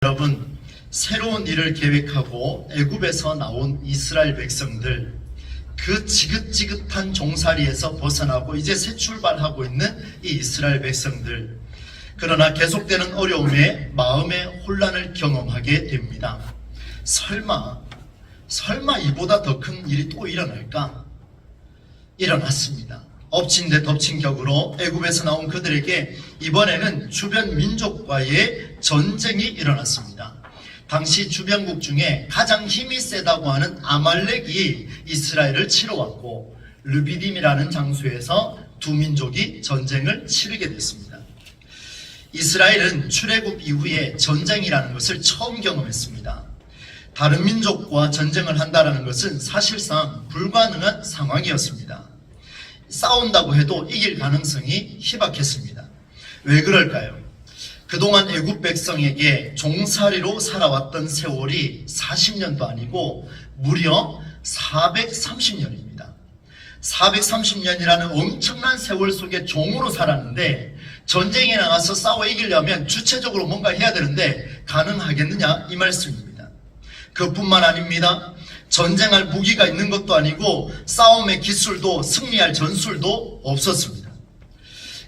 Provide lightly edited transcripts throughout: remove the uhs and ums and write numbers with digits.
여러분, 새로운 일을 계획하고 애굽에서 나온 이스라엘 백성들, 그 지긋지긋한 종살이에서 벗어나고 이제 새 출발하고 있는 이 이스라엘 백성들, 그러나 계속되는 어려움에 마음의 혼란을 경험하게 됩니다. 설마 이보다 더 큰 일이 또 일어날까? 일어났습니다. 엎친 데 덮친 격으로 애굽에서 나온 그들에게 이번에는 주변 민족과의 전쟁이 일어났습니다. 당시 주변국 중에 가장 힘이 세다고 하는 아말렉이 이스라엘을 치러 왔고, 르비딤이라는 장소에서 두 민족이 전쟁을 치르게 됐습니다. 이스라엘은 출애굽 이후에 전쟁이라는 것을 처음 경험했습니다. 다른 민족과 전쟁을 한다는 것은 사실상 불가능한 상황이었습니다. 싸운다고 해도 이길 가능성이 희박했습니다. 왜 그럴까요? 그동안 애굽 백성에게 종살이로 살아왔던 세월이 40년도 아니고 무려 430년입니다. 430년이라는 엄청난 세월 속에 종으로 살았는데, 전쟁에 나가서 싸워 이기려면 주체적으로 뭔가 해야 되는데 가능하겠느냐, 이 말씀입니다. 그뿐만 아닙니다. 전쟁할 무기가 있는 것도 아니고 싸움의 기술도, 승리할 전술도 없었습니다.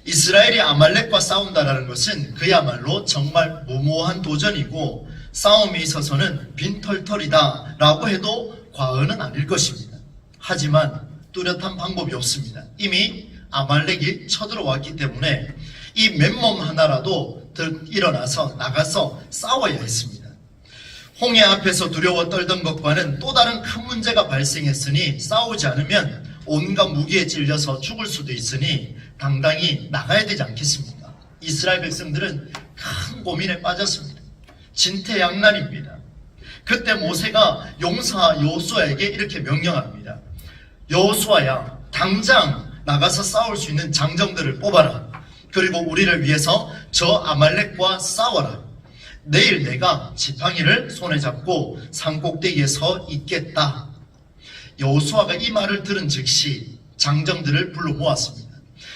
이스라엘이 아말렉과 싸운다라는 것은 그야말로 정말 무모한 도전이고, 싸움에 있어서는 빈털털이다 라고 해도 과언은 아닐 것입니다. 하지만 뚜렷한 방법이 없습니다. 이미 아말렉이 쳐들어왔기 때문에 이 맨몸 하나라도 일어나서 나가서 싸워야 했습니다. 홍해 앞에서 두려워 떨던 것과는 또 다른 큰 문제가 발생했으니, 싸우지 않으면 온갖 무기에 찔려서 죽을 수도 있으니 당당히 나가야 되지 않겠습니까? 이스라엘 백성들은 큰 고민에 빠졌습니다. 진퇴양난입니다. 그때 모세가 용사 여호수아에게 이렇게 명령합니다. 여호수아야, 당장 나가서 싸울 수 있는 장정들을 뽑아라. 그리고 우리를 위해서 저 아말렉과 싸워라. 내일 내가 지팡이를 손에 잡고 산꼭대기에 서 있겠다. 여호수아가 이 말을 들은 즉시 장정들을 불러 모았습니다.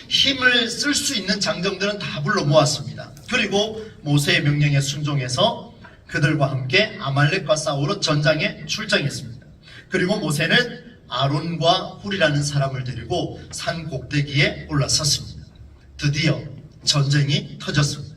힘을 쓸 수 있는 장정들은 다 불러 모았습니다. 그리고 모세의 명령에 순종해서 그들과 함께 아말렉과 싸우러 전장에 출정했습니다. 그리고 모세는 아론과 훌이라는 사람을 데리고 산 꼭대기에 올라섰습니다. 드디어 전쟁이 터졌습니다.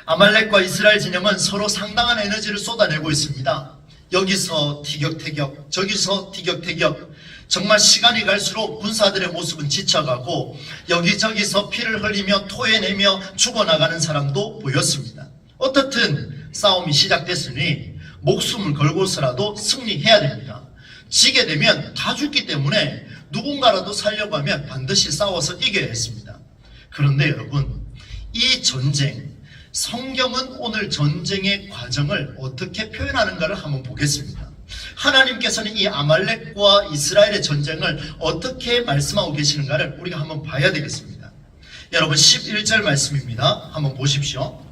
아말렉과 이스라엘 진영은 서로 상당한 에너지를 쏟아내고 있습니다. 여기서 티격태격, 저기서 티격태격. 정말 시간이 갈수록 군사들의 모습은 지쳐가고 여기저기서 피를 흘리며 토해내며 죽어나가는 사람도 보였습니다. 어떻든 싸움이 시작됐으니 목숨을 걸고서라도 승리해야 됩니다. 지게 되면 다 죽기 때문에 누군가라도 살려고 하면 반드시 싸워서 이겨야 했습니다. 그런데 여러분, 이 전쟁, 성경은 오늘 전쟁의 과정을 어떻게 표현하는가를 한번 보겠습니다. 하나님께서는 이 아말렉과 이스라엘의 전쟁을 어떻게 말씀하고 계시는가를 우리가 한번 봐야 되겠습니다. 여러분, 11절 말씀입니다. 한번 보십시오.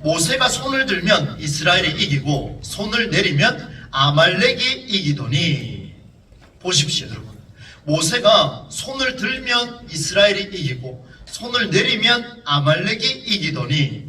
모세가 손을 들면 이스라엘이 이기고 손을 내리면 아말렉이 이기더니. 보십시오, 여러분. 모세가 손을 들면 이스라엘이 이기고 손을 내리면 아말렉이 이기더니,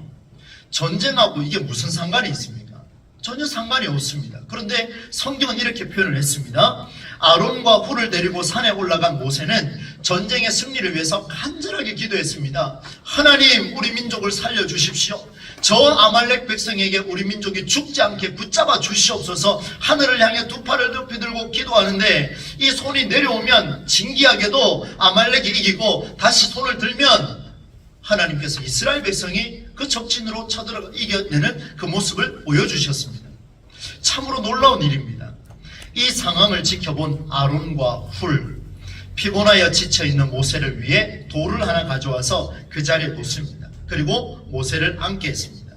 전쟁하고 이게 무슨 상관이 있습니까? 전혀 상관이 없습니다. 그런데 성경은 이렇게 표현을 했습니다. 아론과 훌을 데리고 산에 올라간 모세는 전쟁의 승리를 위해서 간절하게 기도했습니다. 하나님, 우리 민족을 살려주십시오. 저 아말렉 백성에게 우리 민족이 죽지 않게 붙잡아 주시옵소서. 하늘을 향해 두 팔을 높이 들고 기도하는데, 이 손이 내려오면 진기하게도 아말렉이 이기고 다시 손을 들면 하나님께서 이스라엘 백성이 그 적진으로 쳐들어가 이겨내는 그 모습을 보여주셨습니다. 참으로 놀라운 일입니다. 이 상황을 지켜본 아론과 훌, 피곤하여 지쳐있는 모세를 위해 돌을 하나 가져와서 그 자리에 놓습니다. 그리고 모세를 앉게 했습니다.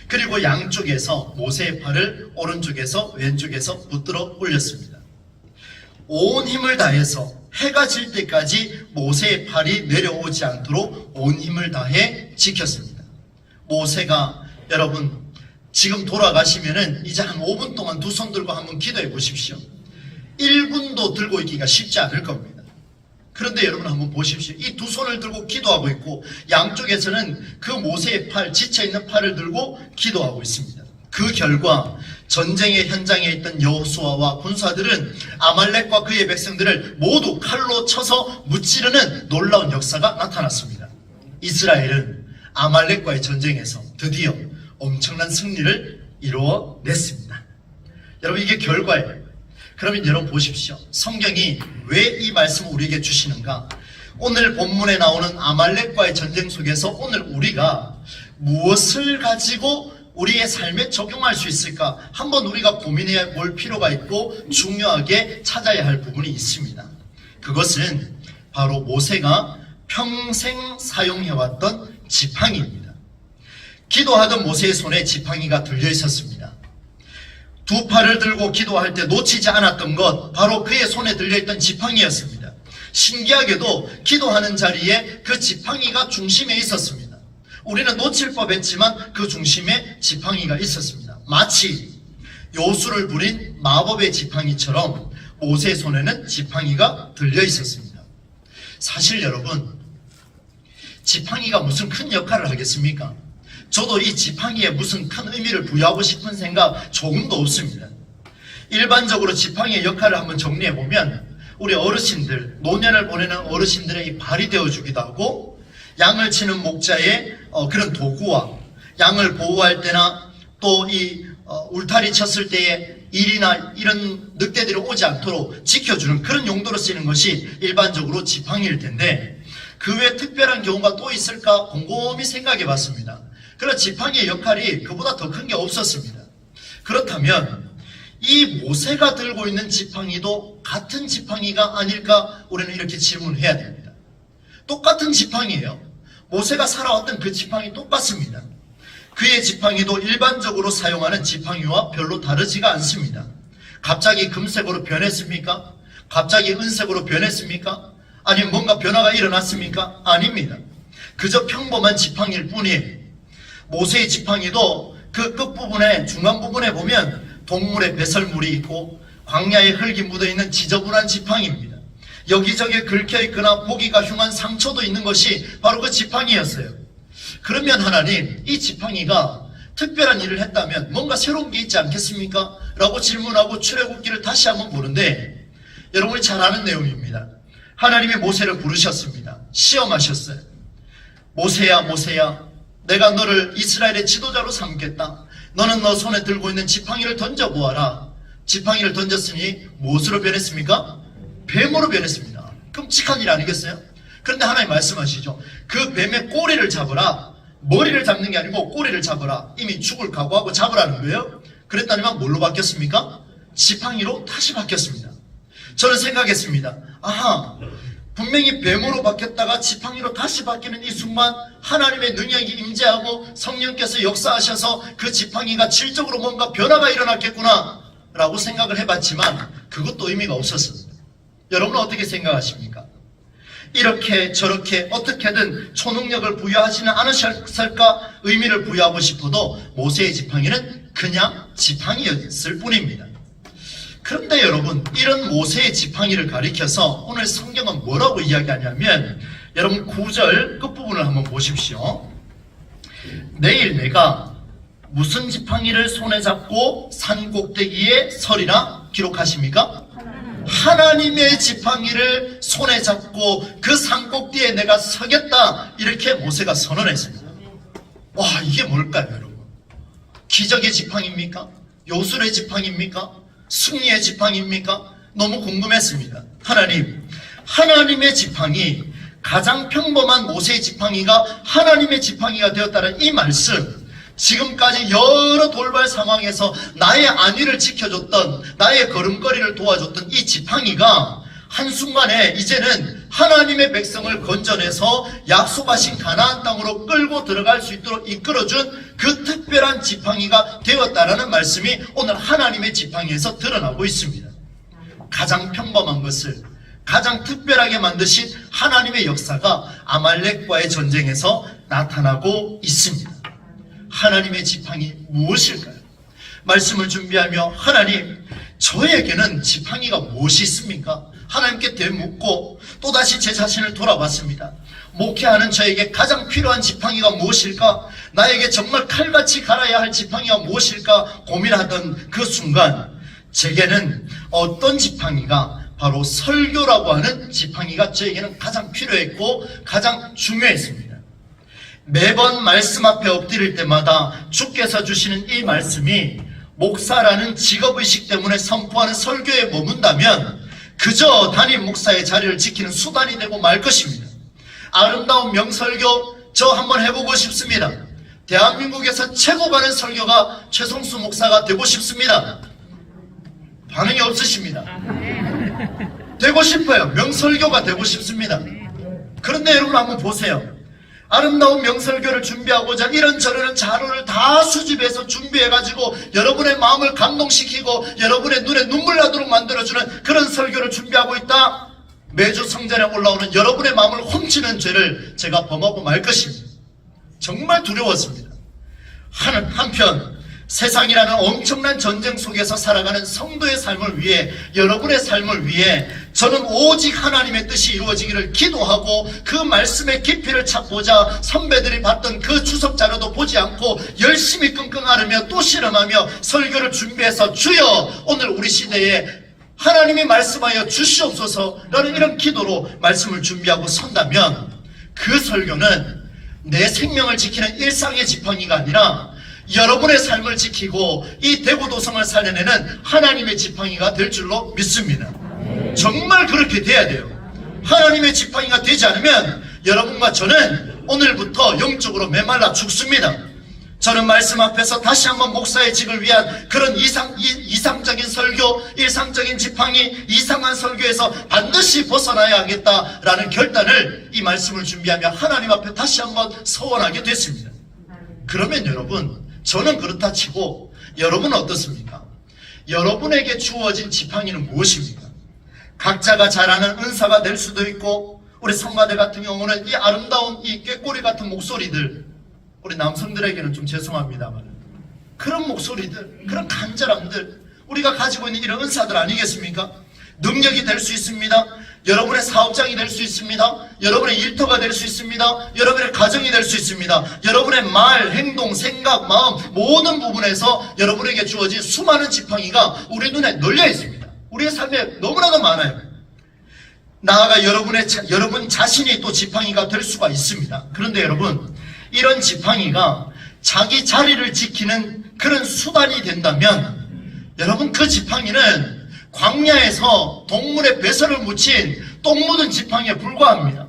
그리고 양쪽에서 모세의 팔을 오른쪽에서 왼쪽에서 붙들어 올렸습니다. 온 힘을 다해서 해가 질 때까지 모세의 팔이 내려오지 않도록 온 힘을 다해 지켰습니다. 모세가, 여러분, 지금 돌아가시면은 이제 한 5분 동안 두 손 들고 한번 기도해 보십시오. 1분도 들고 있기가 쉽지 않을 겁니다. 그런데 여러분 한번 보십시오. 이 두 손을 들고 기도하고 있고 양쪽에서는 그 모세의 팔, 지쳐있는 팔을 들고 기도하고 있습니다. 그 결과 전쟁의 현장에 있던 여호수아와 군사들은 아말렉과 그의 백성들을 모두 칼로 쳐서 무찌르는 놀라운 역사가 나타났습니다. 이스라엘은 아말렉과의 전쟁에서 드디어 엄청난 승리를 이루어냈습니다. 여러분 이게 결과예요. 그러면 여러분 보십시오. 성경이 왜 이 말씀을 우리에게 주시는가? 오늘 본문에 나오는 아말렉과의 전쟁 속에서 오늘 우리가 무엇을 가지고 우리의 삶에 적용할 수 있을까? 한번 우리가 고민해 볼 필요가 있고 중요하게 찾아야 할 부분이 있습니다. 그것은 바로 모세가 평생 사용해왔던 지팡이입니다. 기도하던 모세의 손에 지팡이가 들려 있었습니다. 두 팔을 들고 기도할 때 놓치지 않았던 것, 바로 그의 손에 들려있던 지팡이였습니다. 신기하게도 기도하는 자리에 그 지팡이가 중심에 있었습니다. 우리는 놓칠 뻔했지만 그 중심에 지팡이가 있었습니다. 마치 요술을 부린 마법의 지팡이처럼 모세의 손에는 지팡이가 들려 있었습니다. 사실 여러분, 지팡이가 무슨 큰 역할을 하겠습니까? 저도 이 지팡이에 무슨 큰 의미를 부여하고 싶은 생각 조금도 없습니다. 일반적으로 지팡이의 역할을 한번 정리해보면 우리 어르신들, 노년을 보내는 어르신들의 이 발이 되어주기도 하고 양을 치는 목자의 그런 도구와 양을 보호할 때나 또 이 울타리 쳤을 때에 일이나 이런 늑대들이 오지 않도록 지켜주는 그런 용도로 쓰이는 것이 일반적으로 지팡이일 텐데 그 외에 특별한 경우가 또 있을까 곰곰이 생각해 봤습니다. 그러나 지팡이의 역할이 그보다 더 큰 게 없었습니다. 그렇다면 이 모세가 들고 있는 지팡이도 같은 지팡이가 아닐까 우리는 이렇게 질문을 해야 됩니다. 똑같은 지팡이에요. 모세가 살아왔던 그 지팡이 똑같습니다. 그의 지팡이도 일반적으로 사용하는 지팡이와 별로 다르지가 않습니다. 갑자기 금색으로 변했습니까? 갑자기 은색으로 변했습니까? 아니면 뭔가 변화가 일어났습니까? 아닙니다. 그저 평범한 지팡이일 뿐이에요. 모세의 지팡이도 그 끝부분에 중간 부분에 보면 동물의 배설물이 있고 광야에 흙이 묻어있는 지저분한 지팡이입니다. 여기저기 긁혀있거나 보기가 흉한 상처도 있는 것이 바로 그 지팡이였어요. 그러면 하나님, 이 지팡이가 특별한 일을 했다면 뭔가 새로운 게 있지 않겠습니까? 라고 질문하고 출애굽기를 다시 한번 보는데 여러분이 잘 아는 내용입니다. 하나님이 모세를 부르셨습니다. 시험하셨어요. 모세야 모세야, 내가 너를 이스라엘의 지도자로 삼겠다. 너는 너 손에 들고 있는 지팡이를 던져보아라. 지팡이를 던졌으니 무엇으로 변했습니까? 뱀으로 변했습니다. 끔찍한 일 아니겠어요? 그런데 하나님 말씀하시죠. 그 뱀의 꼬리를 잡으라. 머리를 잡는 게 아니고 꼬리를 잡으라. 이미 죽을 각오하고 잡으라는 거예요. 그랬더니만 뭘로 바뀌었습니까? 지팡이로 다시 바뀌었습니다. 저는 생각했습니다. 아하, 분명히 뱀으로 바뀌었다가 지팡이로 다시 바뀌는 이 순간 하나님의 능력이 임재하고 성령께서 역사하셔서 그 지팡이가 질적으로 뭔가 변화가 일어났겠구나 라고 생각을 해봤지만 그것도 의미가 없었습니다. 여러분은 어떻게 생각하십니까? 이렇게 저렇게 어떻게든 초능력을 부여하지는 않으셨을까 의미를 부여하고 싶어도 모세의 지팡이는 그냥 지팡이였을 뿐입니다. 그런데 여러분, 이런 모세의 지팡이를 가리켜서 오늘 성경은 뭐라고 이야기하냐면 여러분 9절 끝부분을 한번 보십시오. 내일 내가 무슨 지팡이를 손에 잡고 산 꼭대기에 서리라 기록하십니까? 하나님의 지팡이를 손에 잡고 그 산 꼭대기에 내가 서겠다, 이렇게 모세가 선언했습니다. 와, 이게 뭘까요 여러분? 기적의 지팡이입니까? 요술의 지팡이입니까? 승리의 지팡이입니까? 너무 궁금했습니다. 하나님의 지팡이, 가장 평범한 모세의 지팡이가 하나님의 지팡이가 되었다는 이 말씀, 지금까지 여러 돌발 상황에서 나의 안위를 지켜줬던, 나의 걸음걸이를 도와줬던 이 지팡이가 한순간에 이제는 하나님의 백성을 건져내서 약속하신 가나안 땅으로 끌고 들어갈 수 있도록 이끌어준 그 특별한 지팡이가 되었다라는 말씀이 오늘 하나님의 지팡이에서 드러나고 있습니다. 가장 평범한 것을 가장 특별하게 만드신 하나님의 역사가 아말렉과의 전쟁에서 나타나고 있습니다. 하나님의 지팡이 무엇일까요? 말씀을 준비하며 하나님, 저에게는 지팡이가 무엇이 있습니까? 하나님께 되묻고 또다시 제 자신을 돌아봤습니다. 목회하는 저에게 가장 필요한 지팡이가 무엇일까? 나에게 정말 칼같이 갈아야 할 지팡이가 무엇일까? 고민하던 그 순간 제게는 어떤 지팡이가 바로 설교라고 하는 지팡이가 저에게는 가장 필요했고 가장 중요했습니다. 매번 말씀 앞에 엎드릴 때마다 주께서 주시는 이 말씀이 목사라는 직업의식 때문에 선포하는 설교에 머문다면 그저 담임 목사의 자리를 지키는 수단이 되고 말 것입니다. 아름다운 명설교 저 한번 해보고 싶습니다. 대한민국에서 최고 가는 설교가 최성수 목사가 되고 싶습니다. 반응이 없으십니다. 되고 싶어요. 명설교가 되고 싶습니다. 그런데 여러분 한번 보세요. 아름다운 명설교를 준비하고자 이런저런 자료를 다 수집해서 준비해가지고 여러분의 마음을 감동시키고 여러분의 눈에 눈물 나도록 만들어주는 그런 설교를 준비하고 있다. 매주 성전에 올라오는 여러분의 마음을 훔치는 죄를 제가 범하고 말 것입니다. 정말 두려웠습니다. 한편 세상이라는 엄청난 전쟁 속에서 살아가는 성도의 삶을 위해, 여러분의 삶을 위해 저는 오직 하나님의 뜻이 이루어지기를 기도하고 그 말씀의 깊이를 찾고자 선배들이 봤던 그 주석 자료도 보지 않고 열심히 끙끙 앓으며 또 실험하며 설교를 준비해서 주여 오늘 우리 시대에 하나님이 말씀하여 주시옵소서라는 이런 기도로 말씀을 준비하고 선다면 그 설교는 내 생명을 지키는 일상의 지팡이가 아니라 여러분의 삶을 지키고 이 대구도성을 살려내는 하나님의 지팡이가 될 줄로 믿습니다. 정말 그렇게 돼야 돼요. 하나님의 지팡이가 되지 않으면 여러분과 저는 오늘부터 영적으로 메말라 죽습니다. 저는 말씀 앞에서 다시 한번 목사의 직을 위한 그런 이상적인 설교, 일상적인 지팡이, 이상한 설교에서 반드시 벗어나야 하겠다라는 결단을 이 말씀을 준비하며 하나님 앞에 다시 한번 서원하게 됐습니다. 그러면 여러분, 저는 그렇다 치고 여러분은 어떻습니까? 여러분에게 주어진 지팡이는 무엇입니까? 각자가 잘 아는 은사가 될 수도 있고, 우리 성가대 같은 경우는 이 아름다운 이 꾀꼬리 같은 목소리들, 우리 남성들에게는 좀 죄송합니다만 그런 목소리들, 그런 간절함들, 우리가 가지고 있는 이런 은사들 아니겠습니까? 능력이 될 수 있습니다. 여러분의 사업장이 될 수 있습니다. 여러분의 일터가 될 수 있습니다. 여러분의 가정이 될 수 있습니다. 여러분의 말, 행동, 생각, 마음 모든 부분에서 여러분에게 주어진 수많은 지팡이가 우리 눈에 널려 있습니다. 우리의 삶에 너무나도 많아요. 나아가 여러분 자신이 또 지팡이가 될 수가 있습니다. 그런데 여러분, 이런 지팡이가 자기 자리를 지키는 그런 수단이 된다면 여러분 그 지팡이는 광야에서 동물의 배설을 묻힌 똥 묻은 지팡이에 불과합니다.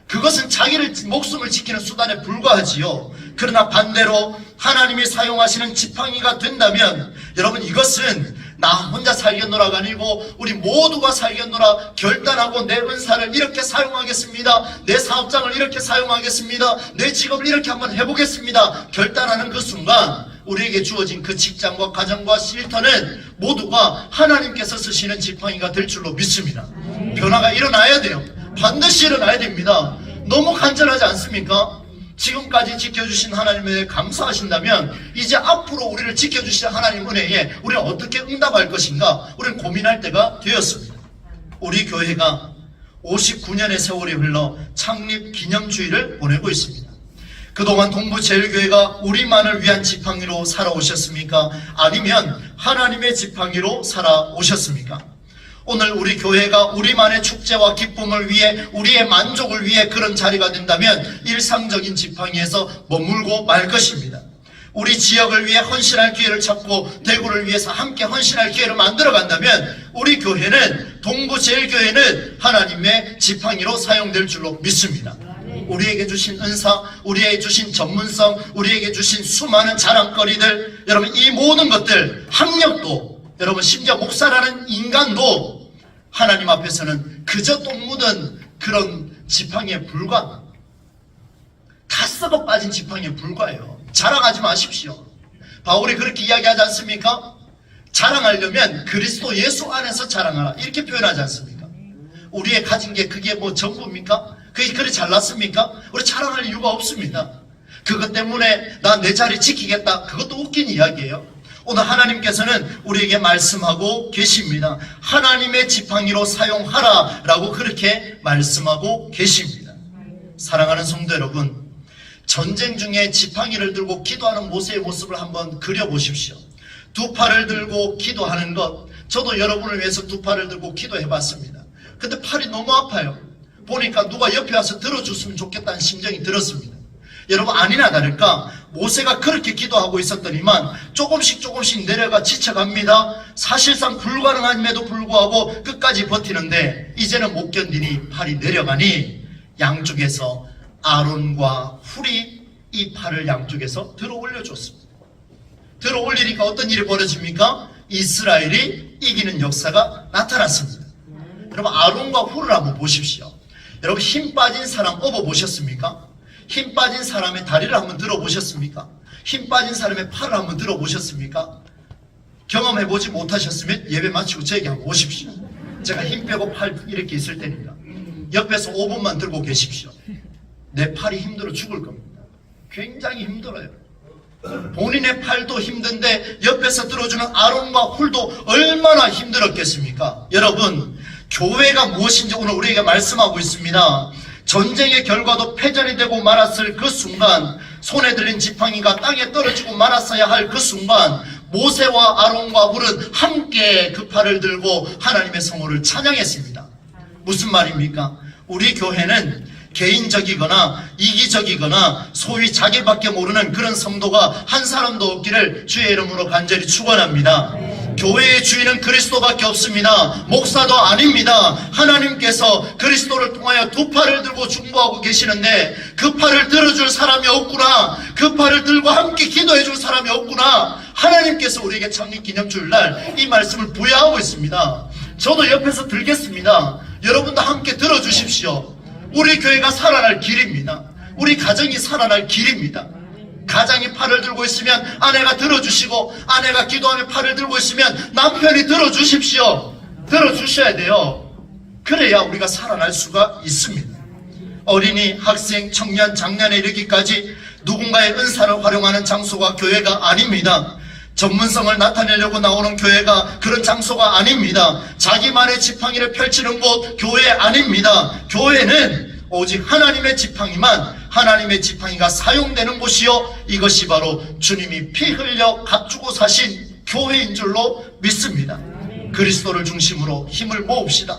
그것은 자기를 목숨을 지키는 수단에 불과하지요. 그러나 반대로 하나님이 사용하시는 지팡이가 된다면 여러분 이것은 나 혼자 살겠노라가 아니고 우리 모두가 살겠노라 결단하고 내 은사를 이렇게 사용하겠습니다. 내 사업장을 이렇게 사용하겠습니다. 내 직업을 이렇게 한번 해보겠습니다. 결단하는 그 순간 우리에게 주어진 그 직장과 가정과 일터는 모두가 하나님께서 쓰시는 지팡이가 될 줄로 믿습니다. 변화가 일어나야 돼요. 반드시 일어나야 됩니다. 너무 간절하지 않습니까? 지금까지 지켜주신 하나님에 감사하신다면 이제 앞으로 우리를 지켜주실 하나님 은혜에 우리는 어떻게 응답할 것인가 우리는 고민할 때가 되었습니다. 우리 교회가 59년의 세월이 흘러 창립 기념주의를 보내고 있습니다. 그동안 동부제일교회가 우리만을 위한 지팡이로 살아오셨습니까? 아니면 하나님의 지팡이로 살아오셨습니까? 오늘 우리 교회가 우리만의 축제와 기쁨을 위해 우리의 만족을 위해 그런 자리가 된다면 일상적인 지팡이에서 머물고 말 것입니다. 우리 지역을 위해 헌신할 기회를 찾고 대구를 위해서 함께 헌신할 기회를 만들어 간다면 우리 교회는 동부제일교회는 하나님의 지팡이로 사용될 줄로 믿습니다. 우리에게 주신 은사, 우리에게 주신 전문성, 우리에게 주신 수많은 자랑거리들, 여러분 이 모든 것들, 학력도, 여러분 심지어 목사라는 인간도 하나님 앞에서는 그저 똥 묻은 그런 지팡이에 불과, 다 썩어 빠진 지팡이에 불과해요. 자랑하지 마십시오. 바울이 그렇게 이야기하지 않습니까? 자랑하려면 그리스도 예수 안에서 자랑하라 이렇게 표현하지 않습니까? 우리의 가진 게 그게 뭐 전부입니까? 그게 그리 잘났습니까? 우리 자랑할 이유가 없습니다. 그것 때문에 나 내 자리 지키겠다. 그것도 웃긴 이야기예요. 오늘 하나님께서는 우리에게 말씀하고 계십니다. 하나님의 지팡이로 사용하라 라고 그렇게 말씀하고 계십니다. 사랑하는 성도 여러분, 전쟁 중에 지팡이를 들고 기도하는 모세의 모습을 한번 그려보십시오. 두 팔을 들고 기도하는 것, 저도 여러분을 위해서 두 팔을 들고 기도해봤습니다. 근데 팔이 너무 아파요. 보니까 누가 옆에 와서 들어줬으면 좋겠다는 심정이 들었습니다. 여러분, 아니나 다를까 모세가 그렇게 기도하고 있었더니만 조금씩 내려가 지쳐갑니다. 사실상 불가능함에도 불구하고 끝까지 버티는데 이제는 못 견디니 팔이 내려가니 양쪽에서 아론과 훌이 이 팔을 양쪽에서 들어 올려줬습니다. 들어 올리니까 어떤 일이 벌어집니까? 이스라엘이 이기는 역사가 나타났습니다. 여러분, 아론과 훌을 한번 보십시오. 여러분, 힘 빠진 사람 업어 보셨습니까? 힘 빠진 사람의 다리를 한번 들어보셨습니까? 힘 빠진 사람의 팔을 한번 들어보셨습니까? 경험해보지 못하셨으면 예배 마치고 저에게 한번 오십시오. 제가 힘 빼고 팔 이렇게 있을 테니까 옆에서 5분만 들고 계십시오. 내 팔이 힘들어 죽을 겁니다. 굉장히 힘들어요. 본인의 팔도 힘든데 옆에서 들어주는 아론과 훌도 얼마나 힘들었겠습니까? 여러분, 교회가 무엇인지 오늘 우리에게 말씀하고 있습니다. 전쟁의 결과도 패전이 되고 말았을 그 순간, 손에 들린 지팡이가 땅에 떨어지고 말았어야 할 그 순간, 모세와 아론과 훌은 함께 그 팔을 들고 하나님의 성호를 찬양했습니다. 무슨 말입니까? 우리 교회는 개인적이거나 이기적이거나 소위 자기밖에 모르는 그런 성도가 한 사람도 없기를 주의 이름으로 간절히 축원합니다. 교회의 주인은 그리스도밖에 없습니다. 목사도 아닙니다. 하나님께서 그리스도를 통하여 두 팔을 들고 중보하고 계시는데 그 팔을 들어줄 사람이 없구나, 그 팔을 들고 함께 기도해줄 사람이 없구나. 하나님께서 우리에게 창립기념주일날 이 말씀을 부여하고 있습니다. 저도 옆에서 들겠습니다. 여러분도 함께 들어주십시오. 우리 교회가 살아날 길입니다. 우리 가정이 살아날 길입니다. 가장이 팔을 들고 있으면 아내가 들어주시고, 아내가 기도하며 팔을 들고 있으면 남편이 들어주십시오. 들어주셔야 돼요. 그래야 우리가 살아날 수가 있습니다. 어린이, 학생, 청년, 장년에 이르기까지 누군가의 은사를 활용하는 장소가 교회가 아닙니다. 전문성을 나타내려고 나오는 교회가 그런 장소가 아닙니다. 자기만의 지팡이를 펼치는 곳 교회 아닙니다. 교회는 오직 하나님의 지팡이만, 하나님의 지팡이가 사용되는 곳이요, 이것이 바로 주님이 피 흘려 값주고 사신 교회인 줄로 믿습니다. 그리스도를 중심으로 힘을 모읍시다.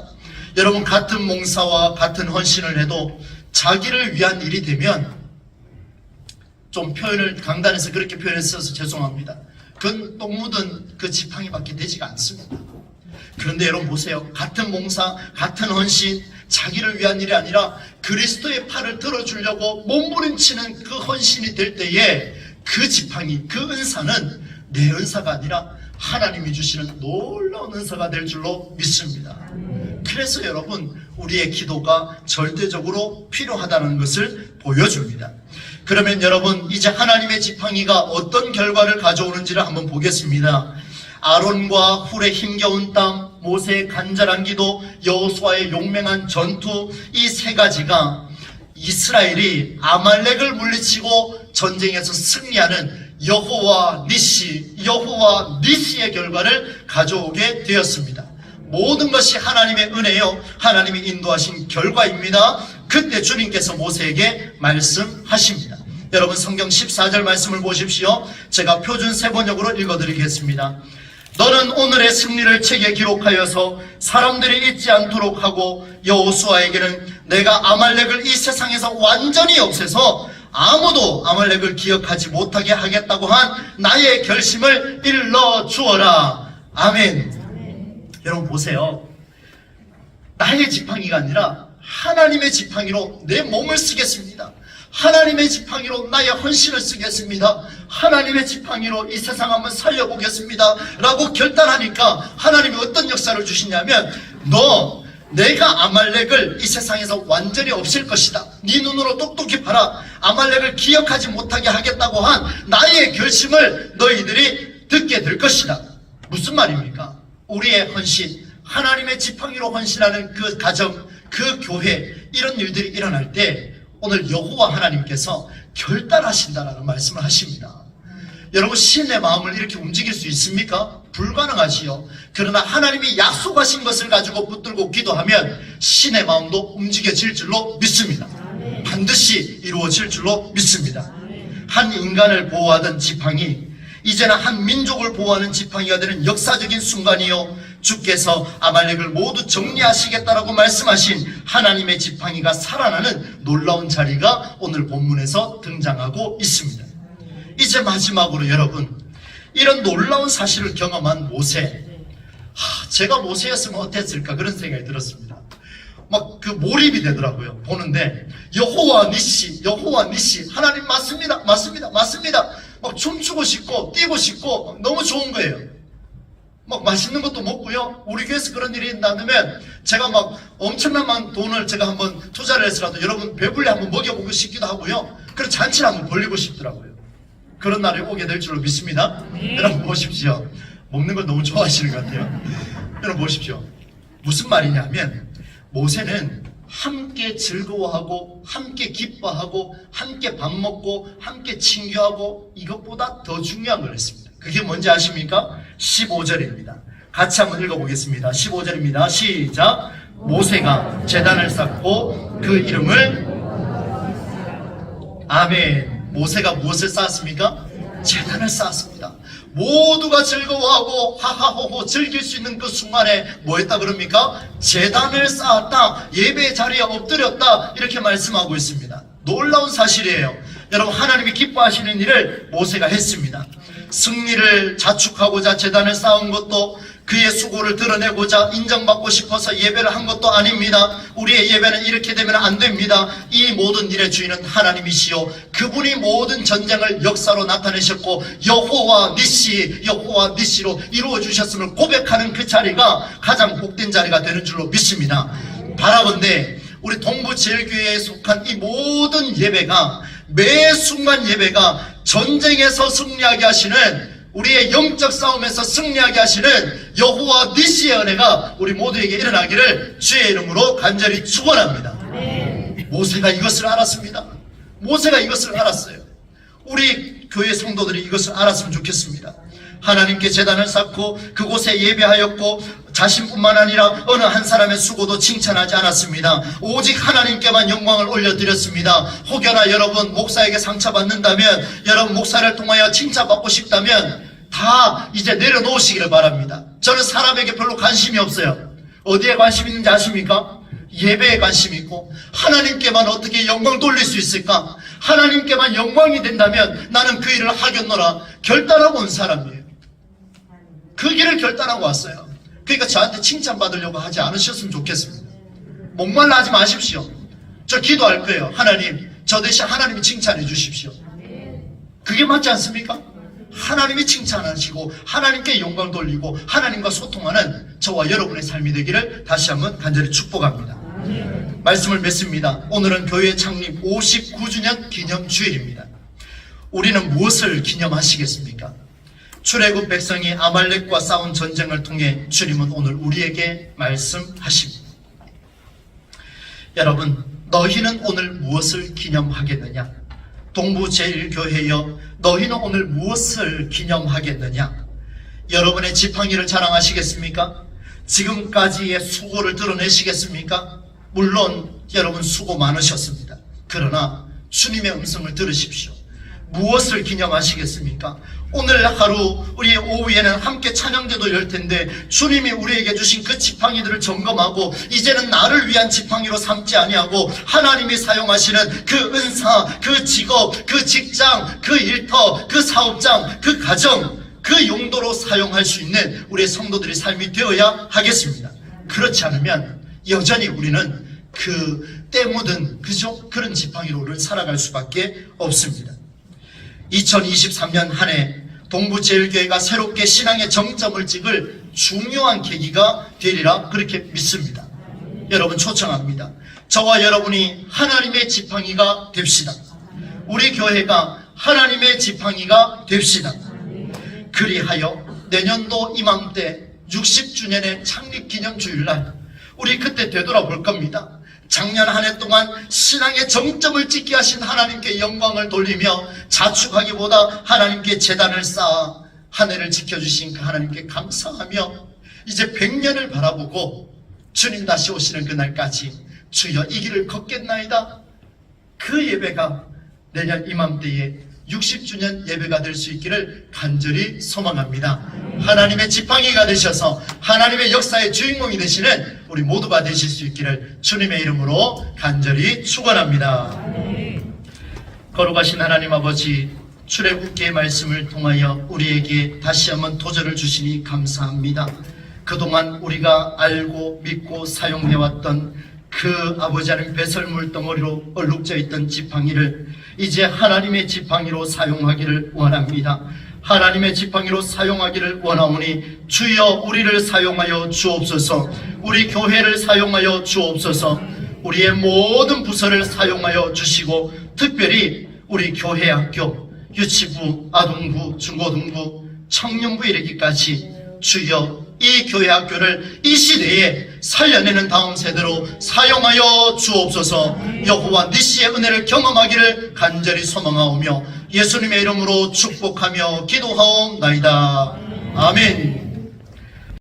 여러분, 같은 몽사와 같은 헌신을 해도 자기를 위한 일이 되면, 좀 표현을 강단에서 그렇게 표현했어서 죄송합니다. 그건 똥 묻은 그 지팡이밖에 되지가 않습니다. 그런데 여러분 보세요. 같은 몽사, 같은 헌신, 자기를 위한 일이 아니라 그리스도의 팔을 들어주려고 몸부림치는 그 헌신이 될 때에 그 지팡이, 그 은사는 내 은사가 아니라 하나님이 주시는 놀라운 은사가 될 줄로 믿습니다. 그래서 여러분, 우리의 기도가 절대적으로 필요하다는 것을 보여줍니다. 그러면 여러분, 이제 하나님의 지팡이가 어떤 결과를 가져오는지를 한번 보겠습니다. 아론과 훌의 힘겨운 땀, 모세의 간절한 기도, 여호수아의 용맹한 전투, 이 세 가지가 이스라엘이 아말렉을 물리치고 전쟁에서 승리하는 여호와 니시의 결과를 가져오게 되었습니다. 모든 것이 하나님의 은혜요, 하나님이 인도하신 결과입니다. 그때 주님께서 모세에게 말씀하십니다. 여러분, 성경 14절 말씀을 보십시오. 제가 표준 세번역으로 읽어드리겠습니다. 너는 오늘의 승리를 책에 기록하여서 사람들이 잊지 않도록 하고, 여호수아에게는 내가 아말렉을 이 세상에서 완전히 없애서 아무도 아말렉을 기억하지 못하게 하겠다고 한 나의 결심을 일러 주어라. 아멘. 여러분 보세요. 나의 지팡이가 아니라 하나님의 지팡이로 내 몸을 쓰겠습니다. 하나님의 지팡이로 나의 헌신을 쓰겠습니다. 하나님의 지팡이로 이 세상 한번 살려보겠습니다 라고 결단하니까 하나님이 어떤 역사를 주시냐면, 내가 아말렉을 이 세상에서 완전히 없앨 것이다. 네 눈으로 똑똑히 봐라. 아말렉을 기억하지 못하게 하겠다고 한 나의 결심을 너희들이 듣게 될 것이다. 무슨 말입니까? 우리의 헌신, 하나님의 지팡이로 헌신하는 그 가정, 그 교회, 이런 일들이 일어날 때 오늘 여호와 하나님께서 결단하신다라는 말씀을 하십니다. 여러분 신의 마음을 이렇게 움직일 수 있습니까? 불가능하지요. 그러나 하나님이 약속하신 것을 가지고 붙들고 기도하면 신의 마음도 움직여질 줄로 믿습니다. 반드시 이루어질 줄로 믿습니다. 한 인간을 보호하던 지팡이, 이제는 한 민족을 보호하는 지팡이가 되는 역사적인 순간이요, 주께서 아말렉을 모두 정리하시겠다라고 말씀하신 하나님의 지팡이가 살아나는 놀라운 자리가 오늘 본문에서 등장하고 있습니다. 이제 마지막으로 여러분, 이런 놀라운 사실을 경험한 모세, 제가 모세였으면 어땠을까 그런 생각이 들었습니다. 막 그 몰입이 되더라고요. 보는데 여호와 니시, 여호와 니시, 하나님 맞습니다, 맞습니다, 맞습니다. 막 춤추고 싶고 뛰고 싶고 너무 좋은 거예요. 막 맛있는 것도 먹고요. 우리 교회에서 그런 일이 있다면 제가 막 엄청난 돈을 제가 한번 투자를 해서라도 여러분 배불리 한번 먹여보고 싶기도 하고요. 그런 잔치를 한번 벌리고 싶더라고요. 그런 날이 오게 될 줄로 믿습니다. 여러분 보십시오. 먹는 걸 너무 좋아하시는 것 같아요. 여러분 보십시오. 무슨 말이냐면 모세는 함께 즐거워하고 함께 기뻐하고 함께 밥 먹고 함께 친교하고 이것보다 더 중요한 걸 했습니다. 그게 뭔지 아십니까? 15절입니다. 같이 한번 읽어보겠습니다. 15절입니다. 시작. 모세가 제단을 쌓고 그 이름을, 아멘. 모세가 무엇을 쌓았습니까? 제단을 쌓았습니다. 모두가 즐거워하고 하하호호 즐길 수 있는 그 순간에 뭐 했다 그럽니까? 제단을 쌓았다, 예배 자리에 엎드렸다, 이렇게 말씀하고 있습니다. 놀라운 사실이에요. 여러분, 하나님이 기뻐하시는 일을 모세가 했습니다. 승리를 자축하고자 제단을 쌓은 것도 그의 수고를 드러내고자 인정받고 싶어서 예배를 한 것도 아닙니다. 우리의 예배는 이렇게 되면 안 됩니다. 이 모든 일의 주인은 하나님이시요, 그분이 모든 전쟁을 역사로 나타내셨고 여호와 니시, 여호와 니시로 이루어 주셨음을 고백하는 그 자리가 가장 복된 자리가 되는 줄로 믿습니다. 바라건대 우리 동부제일교회에 속한 이 모든 예배가, 매 순간 예배가 전쟁에서 승리하게 하시는, 우리의 영적 싸움에서 승리하게 하시는 여호와 니시의 은혜가 우리 모두에게 일어나기를 주의 이름으로 간절히 축원합니다. 모세가 이것을 알았습니다. 모세가 이것을 알았어요. 우리 교회 성도들이 이것을 알았으면 좋겠습니다. 하나님께 제단을 쌓고 그곳에 예배하였고 자신뿐만 아니라 어느 한 사람의 수고도 칭찬하지 않았습니다. 오직 하나님께만 영광을 올려드렸습니다. 혹여나 여러분 목사에게 상처받는다면, 여러분 목사를 통하여 칭찬받고 싶다면 다 이제 내려놓으시기를 바랍니다. 저는 사람에게 별로 관심이 없어요. 어디에 관심 있는지 아십니까? 예배에 관심이 있고, 하나님께만 어떻게 영광 돌릴 수 있을까? 하나님께만 영광이 된다면 나는 그 일을 하겠노라 결단하고 온 사람이에요. 그 길을 결단하고 왔어요. 그러니까 저한테 칭찬받으려고 하지 않으셨으면 좋겠습니다. 목말라 하지 마십시오. 저 기도할 거예요. 하나님, 저 대신 하나님이 칭찬해 주십시오. 그게 맞지 않습니까? 하나님이 칭찬하시고 하나님께 영광 돌리고 하나님과 소통하는 저와 여러분의 삶이 되기를 다시 한번 간절히 축복합니다. 말씀을 맺습니다. 오늘은 교회 창립 59주년 기념주일입니다. 우리는 무엇을 기념하시겠습니까? 출애굽 백성이 아말렉과 싸운 전쟁을 통해 주님은 오늘 우리에게 말씀하십니다. 여러분, 너희는 오늘 무엇을 기념하겠느냐? 동부제일교회여, 너희는 오늘 무엇을 기념하겠느냐? 여러분의 지팡이를 자랑하시겠습니까? 지금까지의 수고를 드러내시겠습니까? 물론 여러분 수고 많으셨습니다. 그러나 주님의 음성을 들으십시오. 무엇을 기념하시겠습니까? 오늘 하루 우리의 오후에는 함께 찬양대도 열 텐데 주님이 우리에게 주신 그 지팡이들을 점검하고 이제는 나를 위한 지팡이로 삼지 아니하고 하나님이 사용하시는 그 은사, 그 직업, 그 직장, 그 일터, 그 사업장, 그 가정, 그 용도로 사용할 수 있는 우리의 성도들의 삶이 되어야 하겠습니다. 그렇지 않으면 여전히 우리는 그 때 묻은 그런 지팡이로를 살아갈 수밖에 없습니다. 2023년 한 해 동부제일교회가 새롭게 신앙의 정점을 찍을 중요한 계기가 되리라 그렇게 믿습니다. 여러분 초청합니다. 저와 여러분이 하나님의 지팡이가 됩시다. 우리 교회가 하나님의 지팡이가 됩시다. 그리하여 내년도 이맘때 60주년의 창립기념주일날 우리 그때 되돌아볼 겁니다. 작년 한 해 동안 신앙의 정점을 찍게 하신 하나님께 영광을 돌리며 자축하기보다 하나님께 제단을 쌓아 한 해를 지켜주신 그 하나님께 감사하며 이제 100년을 바라보고 주님 다시 오시는 그날까지 주여 이 길을 걷겠나이다. 그 예배가 내년 이맘때에 60주년 예배가 될 수 있기를 간절히 소망합니다. 하나님의 지팡이가 되셔서 하나님의 역사의 주인공이 되시는 우리 모두가 되실 수 있기를 주님의 이름으로 간절히 축원합니다. 거룩하신 하나님 아버지, 출애굽기의 말씀을 통하여 우리에게 다시 한번 도전을 주시니 감사합니다. 그동안 우리가 알고 믿고 사용해왔던 그 아버지 하나님 배설물 덩어리로 얼룩져 있던 지팡이를 이제 하나님의 지팡이로 사용하기를 원합니다. 하나님의 지팡이로 사용하기를 원하오니 주여 우리를 사용하여 주옵소서. 우리 교회를 사용하여 주옵소서. 우리의 모든 부서를 사용하여 주시고 특별히 우리 교회 학교, 유치부, 아동부, 중고등부, 청년부 이르기까지 주여 이 교회 학교를 이 시대에 살려내는 다음 세대로 사용하여 주옵소서. 여호와 니시의 은혜를 경험하기를 간절히 소망하오며 예수님의 이름으로 축복하며 기도하옵나이다. 아멘.